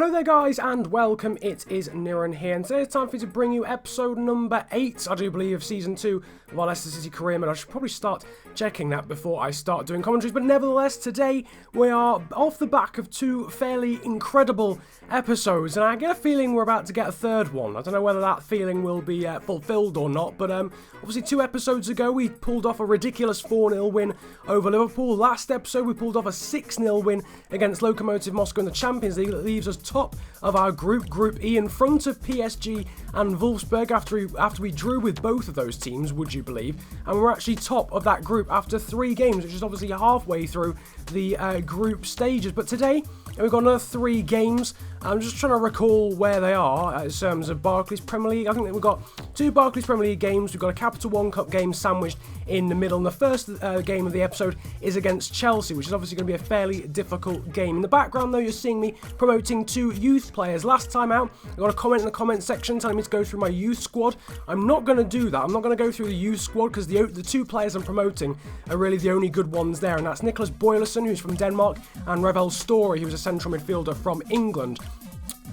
Hello there guys and welcome, it is Niran here and today it's time for me to bring you episode number 8, I do believe, of season 2 of our Leicester City career mode. I should probably start checking that before I start doing commentaries, but nevertheless today we are off the back of 2 fairly incredible episodes and I get a feeling we're about to get a third one. I don't know whether that feeling will be fulfilled or not, but obviously 2 episodes ago we pulled off a ridiculous 4-0 win over Liverpool. Last episode we pulled off a 6-0 win against Lokomotiv Moscow in the Champions League that leaves us top of our Group E, in front of PSG and Wolfsburg after we drew with both of those teams, would you believe, and we're actually top of that group after 3 games, which is obviously halfway through the group stages. But today we've got another 3 games. I'm just trying to recall where they are in terms of Barclays Premier League. I think that we've got 2 Barclays Premier League games. We've got a Capital One Cup game sandwiched in the middle. And the first game of the episode is against Chelsea, which is obviously going to be a fairly difficult game. In the background, though, you're seeing me promoting 2 youth players. Last time out, I got a comment in the comment section telling me to go through my youth squad. I'm not going to do that. I'm not going to go through the youth squad because the 2 players I'm promoting are really the only good ones there. And that's Nicholas Boylerson, who's from Denmark, and Revel Story, who's a central midfielder from England.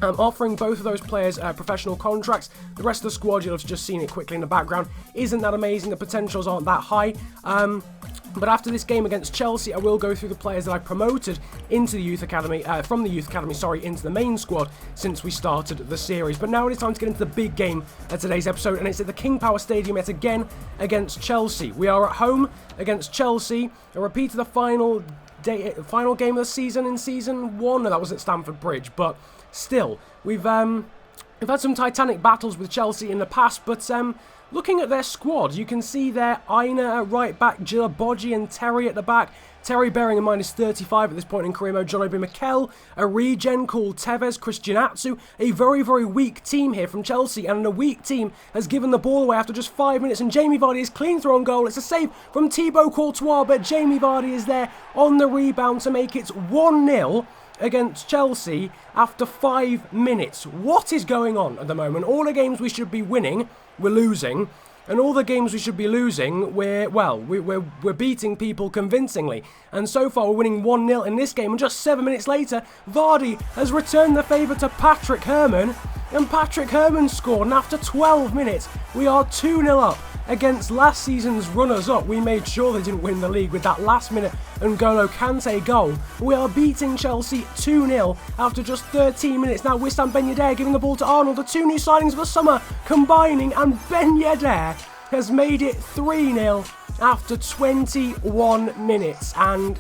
Offering both of those players professional contracts. The rest of the squad, you'll have just seen it quickly in the background, isn't that amazing. The potentials aren't that high. But after this game against Chelsea, I will go through the players that I promoted into the youth academy, from the youth academy, into the main squad since we started the series. But now it is time to get into the big game of today's episode, and it's at the King Power Stadium yet again against Chelsea. We are at home against Chelsea. A repeat of the final game of the season in season 1. No, that was at Stamford Bridge, but still, we've had some titanic battles with Chelsea in the past, but looking at their squad, you can see there Aina at right back, Gilabodji and Terry at the back. Terry, bearing in mind, is 35 at this point in career mode. John Obi Mikel, a regen called Tevez, Christianatsu. A very, very weak team here from Chelsea, and a weak team has given the ball away after just 5 minutes, and Jamie Vardy is clean through on goal. It's a save from Thibaut Courtois, but Jamie Vardy is there on the rebound to make it 1-0 against Chelsea after 5 minutes. What is going on at the moment? All the games we should be winning, we're losing. And all the games we should be losing, we're beating people convincingly. And so far, we're winning 1-0 in this game. And just 7 minutes later, Vardy has returned the favour to Patrick Herrmann. And Patrick Herrmann scored. And after 12 minutes, we are 2-0 up against last season's runners-up. We made sure they didn't win the league with that last-minute N'Golo Kante goal. We are beating Chelsea 2-0 after just 13 minutes. Now Wissam Ben Yedder giving the ball to Arnold. The 2 new signings of the summer combining, and Ben Yedder has made it 3-0 after 21 minutes. And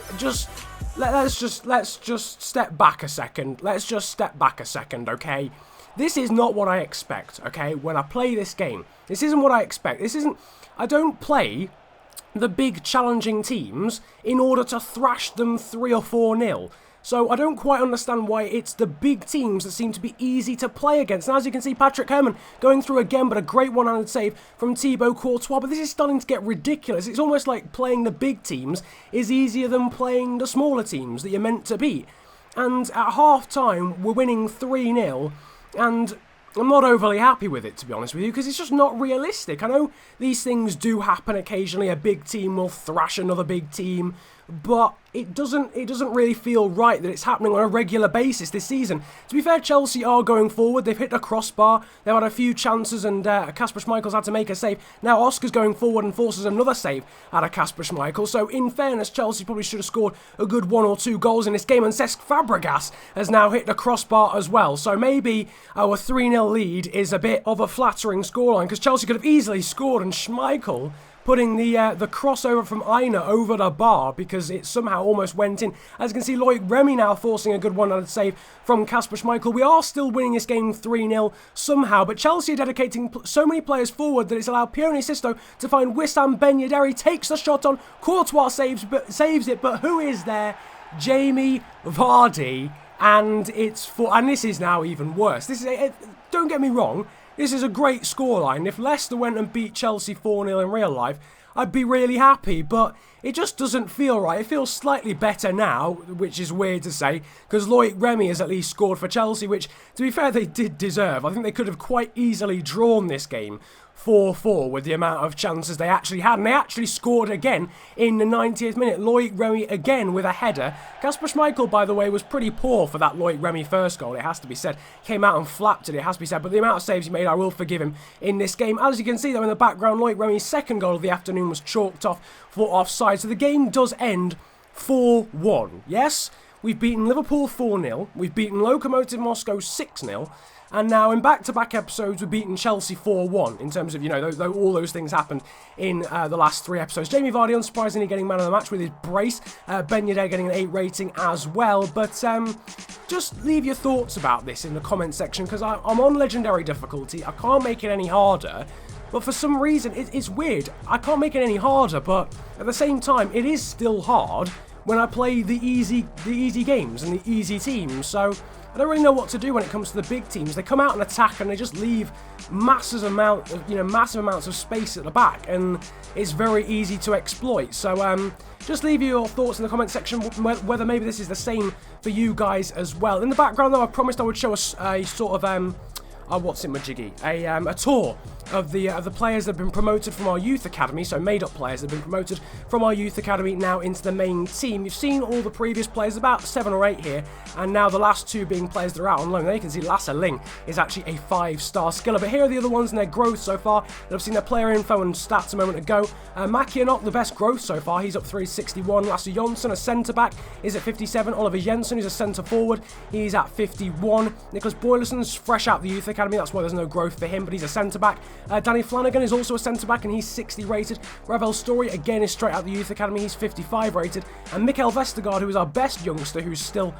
let's just step back a second. Let's just step back a second, okay? This is not what I expect, okay, when I play this game. This isn't what I expect. I don't play the big challenging teams in order to thrash them 3 or 4-0. So I don't quite understand why it's the big teams that seem to be easy to play against. And as you can see, Patrick Herrmann going through again, but a great one-handed save from Thibaut Courtois. But this is starting to get ridiculous. It's almost like playing the big teams is easier than playing the smaller teams that you're meant to beat. And at half-time, we're winning 3-0. And I'm not overly happy with it, to be honest with you, because it's just not realistic. I know these things do happen occasionally. A big team will thrash another big team, but it doesn't really feel right that it's happening on a regular basis this season. To be fair, Chelsea are going forward. They've hit a crossbar. They've had a few chances, and Kasper Schmeichel's had to make a save. Now Oscar's going forward and forces another save out of Kasper Schmeichel. So in fairness, Chelsea probably should have scored a good 1 or 2 goals in this game, and Cesc Fabregas has now hit the crossbar as well. So maybe our 3-0 lead is a bit of a flattering scoreline, because Chelsea could have easily scored, and Schmeichel putting the crossover from Aina over the bar because it somehow almost went in. As you can see, Loic Remy now forcing a good one-handed save from Kasper Schmeichel. We are still winning this game 3-0 somehow, but Chelsea are dedicating so many players forward that it's allowed Pione Sisto to find Wissam Ben Yedder. He takes the shot on, Courtois saves it, but who is there? Jamie Vardy, and this is now even worse. Don't get me wrong, this is a great scoreline. If Leicester went and beat Chelsea 4-0 in real life, I'd be really happy, but it just doesn't feel right. It feels slightly better now, which is weird to say, because Loic Remy has at least scored for Chelsea, which, to be fair, they did deserve. I think they could have quite easily drawn this game 4-4 with the amount of chances they actually had, and they actually scored again in the 90th minute. Loic Remy again with a header. Kasper Schmeichel, by the way, was pretty poor for that Loic Remy first goal, it has to be said. Came out and flapped it has to be said, but the amount of saves he made, I will forgive him in this game. As you can see, though, in the background, Loic Remy's second goal of the afternoon was chalked off for offside, so the game does end 4-1. Yes, we've beaten Liverpool 4-0, we've beaten Lokomotiv Moscow 6-0, and now in back-to-back episodes, we've beaten Chelsea 4-1 in terms of, you know, all those things happened in the last 3 episodes. Jamie Vardy, unsurprisingly, getting man of the match with his brace. Ben Yedder getting an 8 rating as well. But just leave your thoughts about this in the comment section, because I'm on Legendary difficulty. I can't make it any harder. But for some reason, it's weird. I can't make it any harder, but at the same time, it is still hard when I play the easy games and the easy teams. So I don't really know what to do when it comes to the big teams. They come out and attack, and they just leave massive amounts of space at the back, and it's very easy to exploit. So just leave your thoughts in the comment section whether maybe this is the same for you guys as well. In the background, though, I promised I would show us a sort of what's it, Majiggy? A tour of the players that have been promoted from our youth academy, so made-up players that have been promoted from our youth academy now into the main team. You've seen all the previous players, about 7 or 8 here, and now the last 2 being players that are out on loan. There you can see Lasse Ling is actually a 5-star skiller, but here are the other ones and their growth so far. I've seen their player info and stats a moment ago. Miyake, the best growth so far, he's up 361. Lasse Jonsson, a centre-back, is at 57. Oliver Jensen, who's a centre-forward, he's at 51. Nicholas Boylerson's fresh out the youth academy, that's why there's no growth for him, but he's a centre-back. Danny Flanagan is also a centre-back, and he's 60 rated. Ravel Story, again, is straight out the youth academy, he's 55 rated. And Mikkel Vestergaard, who is our best youngster, who's still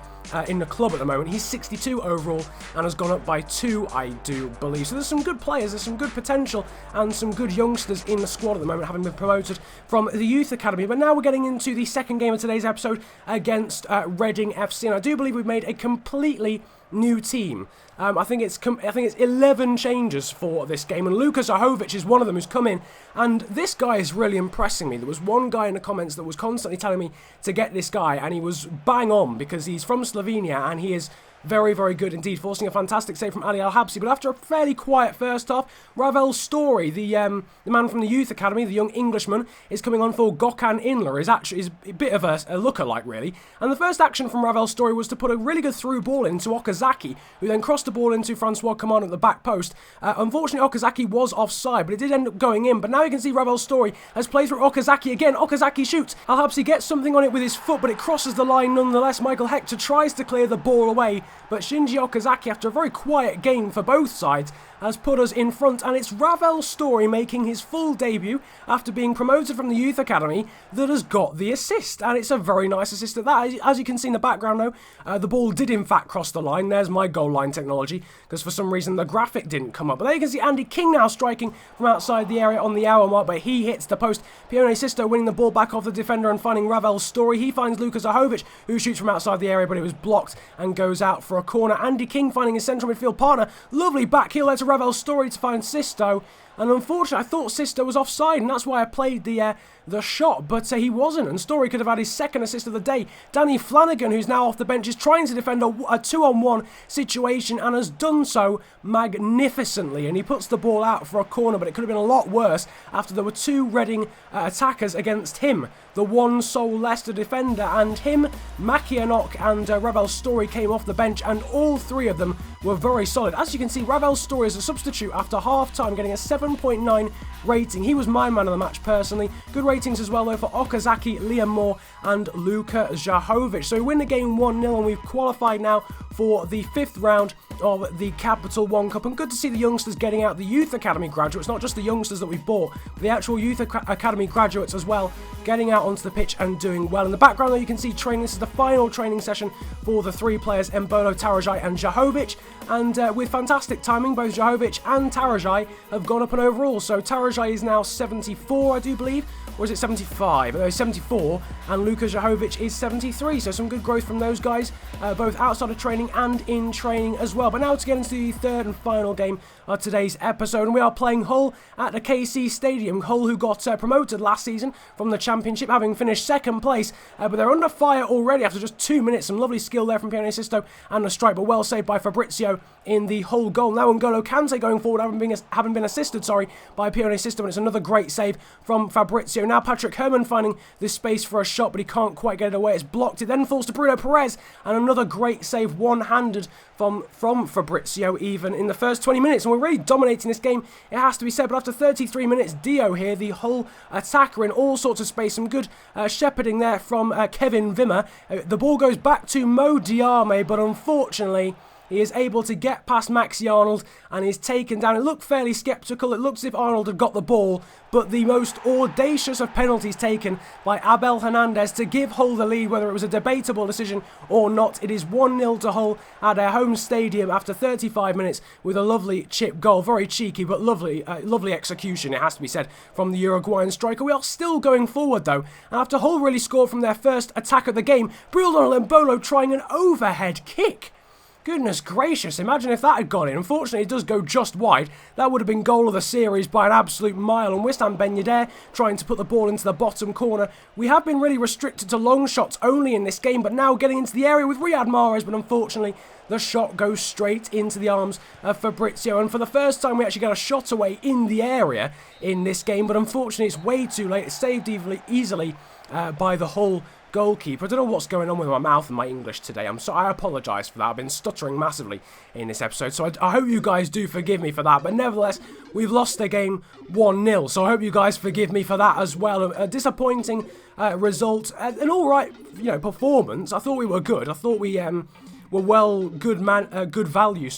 in the club at the moment, he's 62 overall, and has gone up by 2, I do believe. So there's some good players, there's some good potential, and some good youngsters in the squad at the moment, having been promoted from the youth academy. But now we're getting into the second game of today's episode against Reading FC, and I do believe we've made a completely new team. I think it's 11 changes for this game, and Luka Zahovic is one of them who's come in, and this guy is really impressing me. There was one guy in the comments that was constantly telling me to get this guy, and he was bang on, because he's from Slovenia, and he is very, very good indeed, forcing a fantastic save from Ali Al-Habsi. But after a fairly quiet first half, Ravel Story, the man from the youth academy, the young Englishman, is coming on for Gökhan Inler. Is a bit of a lookalike, really. And the first action from Ravel Story was to put a really good through ball into Okazaki, who then crossed the ball into Francois Coman at the back post. Unfortunately, Okazaki was offside, but it did end up going in. But now you can see Ravel Story has played through Okazaki again. Okazaki shoots. Al-Habsi gets something on it with his foot, but it crosses the line nonetheless. Michael Hector tries to clear the ball away, but Shinji Okazaki, after a very quiet game for both sides, has put us in front, and it's Ravel Story making his full debut after being promoted from the youth academy that has got the assist, and it's a very nice assist at that. As you can see in the background though, the ball did in fact cross the line. There's my goal line technology, because for some reason the graphic didn't come up. But there you can see Andy King now striking from outside the area on the hour mark, but he hits the post. Pione Sisto winning the ball back off the defender and finding Ravel Story. He finds Luka Zahovic, who shoots from outside the area, but it was blocked and goes out for a corner. Andy King finding his central midfield partner. Lovely back heel there to Ravel Story to find Sisto. And unfortunately, I thought Sisto was offside, and that's why I played the shot, but he wasn't, and Story could have had his second assist of the day. Danny Flanagan, who's now off the bench, is trying to defend a 2-on-1 situation, and has done so magnificently, and he puts the ball out for a corner, but it could have been a lot worse after there were 2 Reading attackers against him. The one sole Leicester defender, and him, Makianok and Ravel Story came off the bench, and all 3 of them were very solid. As you can see, Ravel Story is a substitute after half-time, getting a 7.9 rating. He was my man of the match personally. Good ratings as well though for Okazaki, Liam Moore and Luka Zahovic. So we win the game 1-0, and we've qualified now for the 5th round of the Capital One Cup. And good to see the youngsters getting out, the Youth Academy graduates, not just the youngsters that we've bought, but the actual Youth Academy graduates as well, getting out onto the pitch and doing well. In the background though, you can see training. This is the final training session for the 3 players, Mbolo, Tarajai and Zahovic. and with fantastic timing, both Jahovic and Tarajai have gone up and overall. So Tarajai is now 74, I do believe, or is it 75? No, 74, and Luka Jahovic is 73, so some good growth from those guys, both outside of training and in training as well. But now to get into the third and final game of today's episode, and we are playing Hull at the KC Stadium. Hull, who got promoted last season from the Championship, having finished second place, but they're under fire already after just 2 minutes. Some lovely skill there from Pione Sisto and the strike, but well saved by Fabrizio in the Hull goal. Now N'Golo Kante going forward, having been assisted, by Pione Sisto, and it's another great save from Fabrizio. Now Patrick Herrmann finding this space for a shot, but he can't quite get it away. It's blocked. It then falls to Bruno Perez, and another great save, one-handed from Fabrizio, even in the first 20 minutes. And we're really dominating this game, it has to be said. But after 33 minutes, Dio here, the Hull attacker, in all sorts of space. Some good shepherding there from Kevin Wimmer. The ball goes back to Mo Diame, but unfortunately, he is able to get past Maxi Arnold and is taken down. It looked fairly sceptical. It looks as if Arnold had got the ball, but the most audacious of penalties taken by Abel Hernandez to give Hull the lead, whether it was a debatable decision or not. It is 1-0 to Hull at their home stadium after 35 minutes with a lovely chip goal. Very cheeky, but lovely execution, it has to be said, from the Uruguayan striker. We are still going forward, though, and after Hull really scored from their first attack of the game, Brildon Embolo trying an overhead kick. Goodness gracious, imagine if that had gone in. Unfortunately, it does go just wide. That would have been goal of the series by an absolute mile. And Wissam Ben Yedder trying to put the ball into the bottom corner. We have been really restricted to long shots only in this game, but now getting into the area with Riyad Mahrez. But unfortunately, the shot goes straight into the arms of Fabrizio. And for the first time, we actually get a shot away in the area in this game. But unfortunately, it's way too late. It's saved easily by the Hull goalkeeper. I don't know what's going on with my mouth and my English today. I apologise for that. I've been stuttering massively in this episode, so I hope you guys do forgive me for that. But nevertheless, we've lost the game 1-0, so I hope you guys forgive me for that as well. A disappointing result, an all right, performance. I thought we were good. I thought we were good value,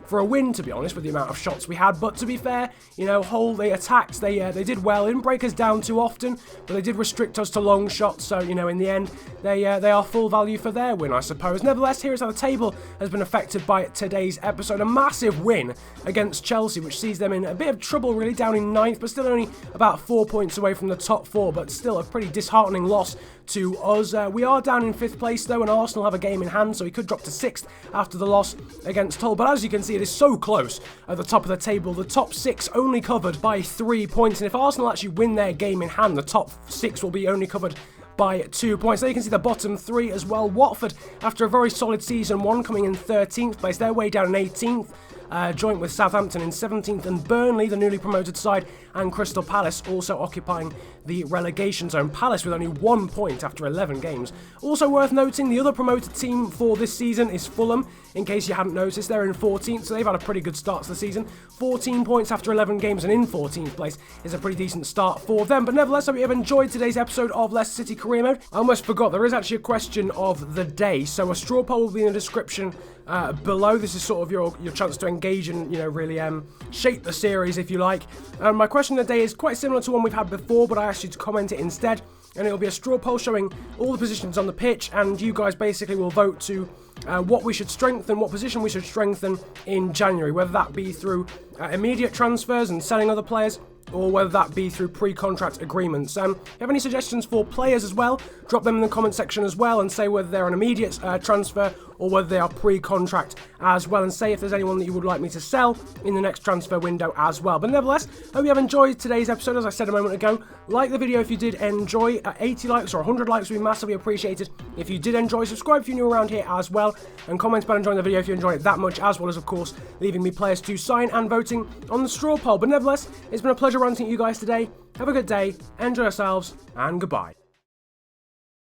for a win, to be honest, with the amount of shots we had. But to be fair, Hull, they attacked, they did well. They didn't break us down too often, but they did restrict us to long shots. So, in the end, they are full value for their win, I suppose. Nevertheless, here is how the table has been affected by today's episode. A massive win against Chelsea, which sees them in a bit of trouble, really, down in 9th, but still only about 4 points away from the top 4, but still a pretty disheartening loss to us. We are down in 5th place, though, and Arsenal have a game in hand, so we could drop to 6th after the loss against Hull. But as you can see, it is so close at the top of the table. The top 6 only covered by 3 points, and if Arsenal actually win their game in hand, the top 6 will be only covered by 2 points. There you can see the bottom 3 as well. Watford, after a very solid season 1, coming in 13th place. They're way down in 18th. Joint with Southampton in 17th, and Burnley, the newly promoted side, and Crystal Palace also occupying the relegation zone. Palace with only 1 point after 11 games. Also worth noting, the other promoted team for this season is Fulham. In case you hadn't noticed, they're in 14th, so they've had a pretty good start to the season. 14 points after 11 games, and in 14th place is a pretty decent start for them. But nevertheless, I hope you have enjoyed today's episode of Leicester City Career Mode. I almost forgot, there is actually a question of the day, so a straw poll will be in the description below. This is sort of your chance to engage and really shape the series, if you like. My question of the day is quite similar to one we've had before, but I asked you to comment it instead, and it'll be a straw poll showing all the positions on the pitch, and you guys basically will vote to what we should strengthen, what position we should strengthen in January, whether that be through immediate transfers and selling other players, or whether that be through pre-contract agreements. If you have any suggestions for players as well, drop them in the comment section as well, and say whether they're an immediate transfer or whether they are pre-contract as well, and say if there's anyone that you would like me to sell in the next transfer window as well. But nevertheless, hope you have enjoyed today's episode. As I said a moment ago, like the video if you did enjoy. 80 likes or 100 likes would be massively appreciated if you did enjoy. Subscribe if you're new around here as well, and comment about enjoying the video if you enjoyed it that much, as well as, of course, leaving me players to sign and voting on the straw poll. But nevertheless, it's been a pleasure ranting at you guys today. Have a good day, enjoy yourselves, and goodbye.